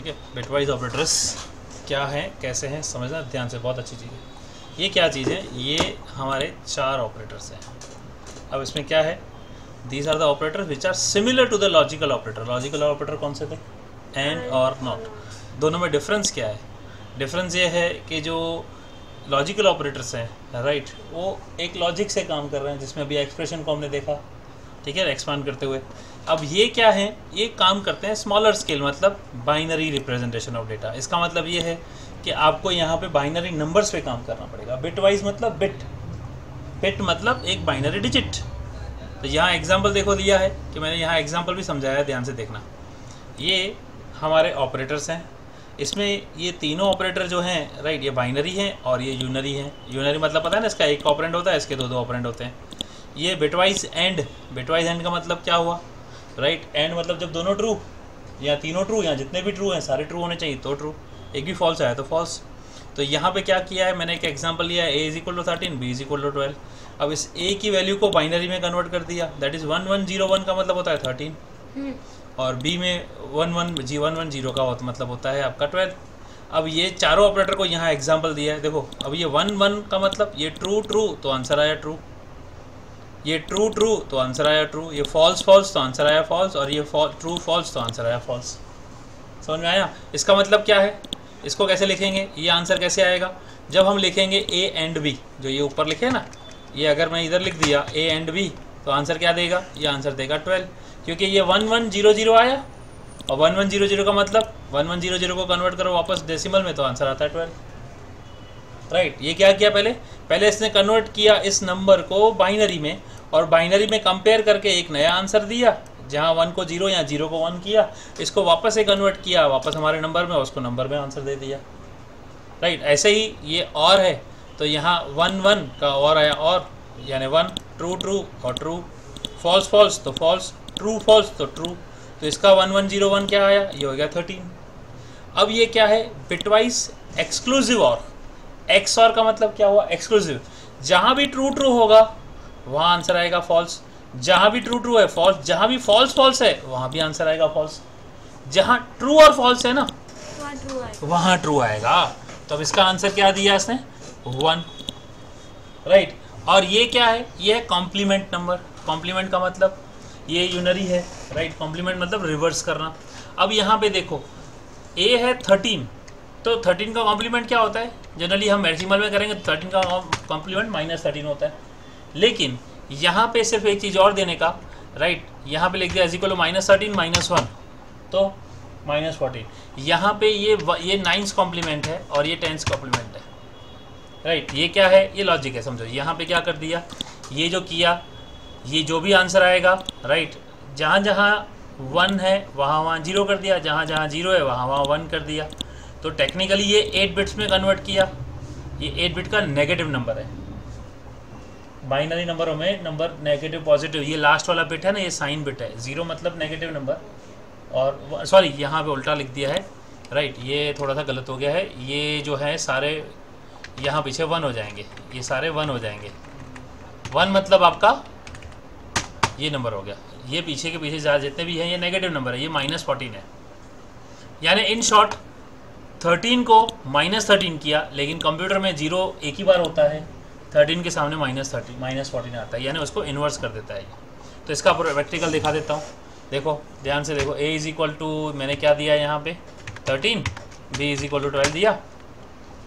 ठीक है। Bitwise operators क्या हैं, कैसे हैं, समझना ध्यान से, बहुत अच्छी चीज़ है। ये क्या चीज़ है, ये हमारे 4 ऑपरेटर्स हैं। अब इसमें क्या है, these are the operators which are similar to the logical operator. Logical operator कौन से थे, एंड और नॉट। दोनों में डिफरेंस क्या है, डिफरेंस ये है कि जो लॉजिकल ऑपरेटर्स हैं राइट, वो एक लॉजिक से काम कर रहे हैं, जिसमें अभी एक्सप्रेशन को हमने देखा, ठीक है, एक्सपांड करते हुए। अब ये क्या है, ये काम करते हैं स्मॉलर स्केल, मतलब बाइनरी रिप्रेजेंटेशन ऑफ डेटा। इसका मतलब ये है कि आपको यहाँ पे बाइनरी नंबर्स पे काम करना पड़ेगा। बिट वाइज मतलब बिट मतलब एक बाइनरी डिजिट। तो यहाँ एग्जांपल देखो दिया है कि मैंने यहाँ एग्जांपल भी समझाया, ध्यान से देखना। ये हमारे ऑपरेटर्स हैं, इसमें ये तीनों ऑपरेटर जो हैं राइट, ये बाइनरी हैं और ये यूनरी हैं। यूनरी मतलब पता है ना, इसका एक ऑपरेंड होता है, इसके दो ऑपरेंड होते हैं। ये बिटवाइज एंड का मतलब क्या हुआ राइट, एंड मतलब जब दोनों ट्रू या तीनों ट्रू या जितने भी ट्रू हैं सारे ट्रू होने चाहिए तो ट्रू, एक भी फॉल्स आया तो फॉल्स। तो यहाँ पे क्या किया है, मैंने एक एग्जांपल लिया है, a = 13, b = 12। अब इस a की वैल्यू को बाइनरी में कन्वर्ट कर दिया, दैट इज़ 1101 का मतलब होता है 13, और b में 1110 का मतलब होता है आपका 12। अब ये चारों ऑपरेटर को यहाँ एग्जांपल दिया है, देखो। अब ये 1 का मतलब ये ट्रू तो आंसर आया ट्रू, ये ट्रू तो आंसर आया ट्रू, ये फॉल्स तो आंसर आया फॉल्स, और ये ट्रू फॉल्स तो आंसर आया फॉल्स। समझ में आया? इसका मतलब क्या है, इसको कैसे लिखेंगे, ये आंसर कैसे आएगा, जब हम लिखेंगे a एंड b, जो ये ऊपर लिखे ना, ये अगर मैं इधर लिख दिया a एंड b, तो आंसर क्या देगा, ये आंसर देगा 12, क्योंकि ये 1100 आया, और 1100 का मतलब 1100 को कन्वर्ट करो वापस डेसिमल में तो आंसर आता है 12 राइट। ये क्या किया, पहले इसने कन्वर्ट किया इस नंबर को बाइनरी में, और बाइनरी में कंपेयर करके एक नया आंसर दिया, जहाँ 1 को 0 या 0 को 1 किया, इसको वापस से कन्वर्ट किया वापस हमारे नंबर में, उसको नंबर में आंसर दे दिया राइट। ऐसे ही ये और है, तो यहाँ 1 का और आया, और यानी 1 ट्रू और ट्रू, फॉल्स तो फॉल्स, ट्रू फॉल्स तो ट्रू, तो इसका 1101 क्या आया, ये हो गया 13। अब ये क्या है, बिटवाइज एक्सक्लूसिव और, एक्स और का मतलब क्या हुआ, एक्सक्लूसिव। जहाँ भी ट्रू होगा वहाँ आंसर आएगा फॉल्स, जहाँ भी ट्रू है फॉल्स, जहाँ भी फॉल्स है वहाँ भी आंसर आएगा फॉल्स, जहाँ ट्रू और फॉल्स है ना वहाँ ट्रू आएगा। तो अब इसका आंसर क्या दिया इसने, 1 राइट। और ये क्या है, ये है कॉम्प्लीमेंट नंबर। कॉम्प्लीमेंट का मतलब ये यूनरी है राइट, कॉम्प्लीमेंट मतलब रिवर्स करना। अब यहाँ पे देखो a है 13, तो 13 का कॉम्प्लीमेंट क्या होता है, जनरली हम डेसिमल में करेंगे तो 13 का कॉम्प्लीमेंट -13 होता है, लेकिन यहाँ पे सिर्फ एक चीज़ और देने का राइट, यहाँ पे लिख दिया -13 -1 तो -14। यहाँ पे ये 9th कॉम्प्लीमेंट है और ये 10th कॉम्प्लीमेंट है राइट। ये क्या है, ये लॉजिक है, समझो। यहाँ पे क्या कर दिया, ये जो किया, ये जो भी आंसर आएगा राइट, जहाँ जहाँ 1 है वहाँ 0 कर दिया, जहाँ जहाँ 0 है वहाँ 1 कर दिया। तो टेक्निकली ये 8 बिट्स में कन्वर्ट किया, ये 8 बिट का नेगेटिव नंबर है। बाइनरी नंबरों में नंबर नेगेटिव पॉजिटिव, ये लास्ट वाला बिट है ना, ये साइन बिट है, 0 मतलब नेगेटिव नंबर, और सॉरी यहाँ पे उल्टा लिख दिया है राइट, ये थोड़ा सा गलत हो गया है। ये जो है सारे यहाँ पीछे 1 हो जाएंगे, ये सारे 1 हो जाएंगे। 1 मतलब आपका ये नंबर हो गया, ये पीछे के पीछे जितने भी हैं ये नेगेटिव नंबर है, ये -14 है। यानी इन शॉर्ट 13 को -13 किया, लेकिन कंप्यूटर में 0 एक ही बार होता है, 13 के सामने -14 आता है, यानी उसको इन्वर्स कर देता है। तो इसका प्रैक्टिकल दिखा देता हूँ, देखो ध्यान से देखो। a = मैंने क्या दिया यहाँ पे 13, b = 12 दिया।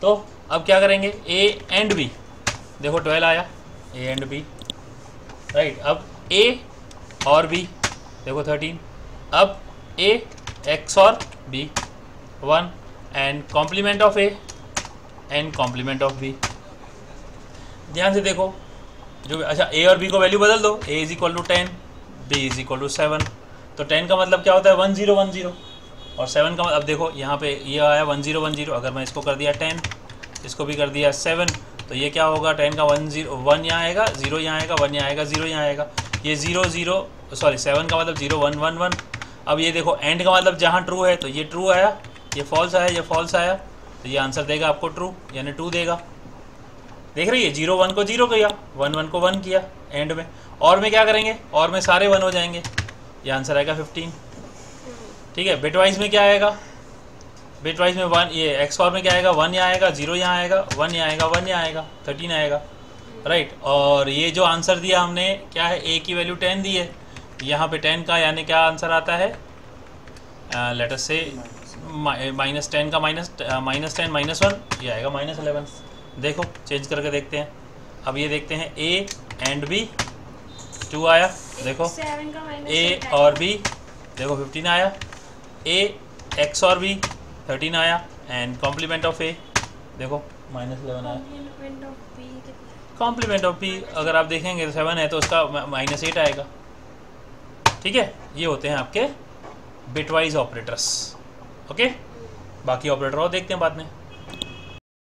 तो अब क्या करेंगे, a एंड b, देखो 12 आया, a एंड b राइट। अब a और b देखो 13, अब a x और b 1, and complement of a and complement of b। ध्यान से देखो, जो अच्छा a और b को वैल्यू बदल दो, a = 10, b = 7। तो 10 का मतलब क्या होता है 1010, और 7 का अब देखो यहाँ पे ये आया 1010, अगर मैं इसको कर दिया 10, इसको भी कर दिया 7, तो ये क्या होगा, 10 का 1 यहाँ आएगा, 0 यहाँ आएगा, 1 यहाँ आएगा, 0 यहाँ आएगा, ये 7 का मतलब 0 1 1 1। अब ये देखो एंड का मतलब जहाँ ट्रू है तो ये ट्रू आया, ये फॉल्स आया, ये फॉल्स आया, तो ये आंसर देगा आपको ट्रू, यानी 2 देगा। देख रही है, 0 1 को 0 किया, 1 1 को 1 किया एंड में, और में क्या करेंगे, और में सारे 1 हो जाएंगे, ये आंसर आएगा 15। ठीक है। बिटवाइज में क्या आएगा, बिट वाइज में 1, ये एक्स और में क्या आएगा, 1 यहाँ आएगा, 0 यहाँ आएगा, 1 यहाँ आएगा, 1 यहाँ आएगा, 13 आएगा, राइट। और ये जो आंसर दिया हमने क्या है, ए की वैल्यू 10 दी है, यहाँ पे 10 का यानी क्या आंसर आता है, लेट अस से -10 का -10 -1 ये आएगा -11। देखो चेंज करके देखते हैं। अब ये देखते हैं ए एंड बी 2 आया, देखो ए और बी देखो 15 आया, ए एक्स और बी 13 आया, एंड कॉम्प्लीमेंट ऑफ ए देखो -11 आया। कॉम्प्लीमेंट ऑफ बी अगर आप देखेंगे 7 है तो उसका -8 आएगा। ठीक है, ये होते हैं आपके बिटवाइज ऑपरेटर्स। ओके, बाकी ऑपरेटर और देखते हैं बाद में।